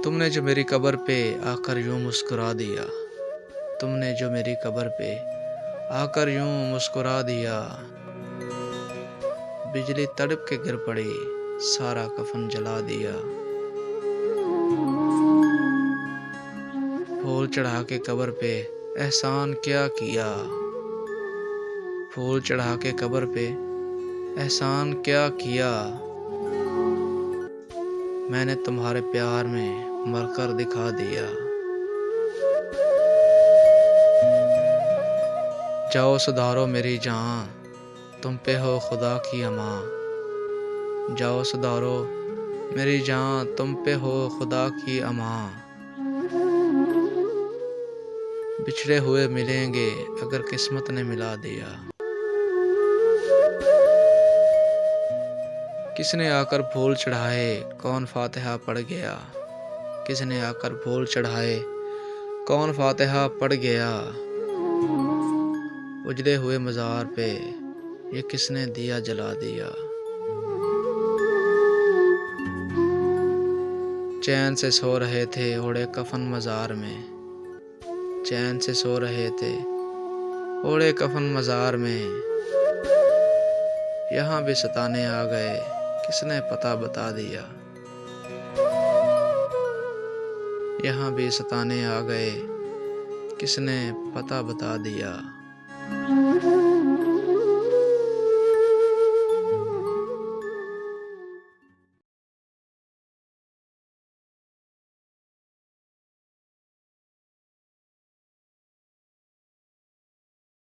तुमने जो मेरी कब्र पे आकर यूं मुस्कुरा दिया, तुमने जो मेरी कब्र पे आकर यूं मुस्कुरा दिया। बिजली तड़प के गिर पड़ी, सारा कफन जला दिया। फूल चढ़ा के कब्र पे एहसान क्या किया, फूल चढ़ा के कब्र पे एहसान क्या किया। मैंने तुम्हारे प्यार में मरकर दिखा दिया। जाओ सुधारो मेरी जान, तुम पे हो खुदा की अमान। जाओ सुधारो मेरी जान, तुम पे हो खुदा की अमान। बिछड़े हुए मिलेंगे अगर किस्मत ने मिला दिया। किसने आकर फूल चढ़ाए कौन फातिहा पढ़ गया, किसने आकर फूल चढ़ाए कौन फातिहा पढ़ गया। उजड़े हुए मज़ार पे ये किसने दिया जला दिया। चैन से सो रहे थे ओढ़े कफन मज़ार में, चैन से सो रहे थे ओढ़े कफन मज़ार में। यहाँ भी सताने आ गए किसने पता बता दिया। यहाँ भी सताने आ गए किसने पता बता दिया।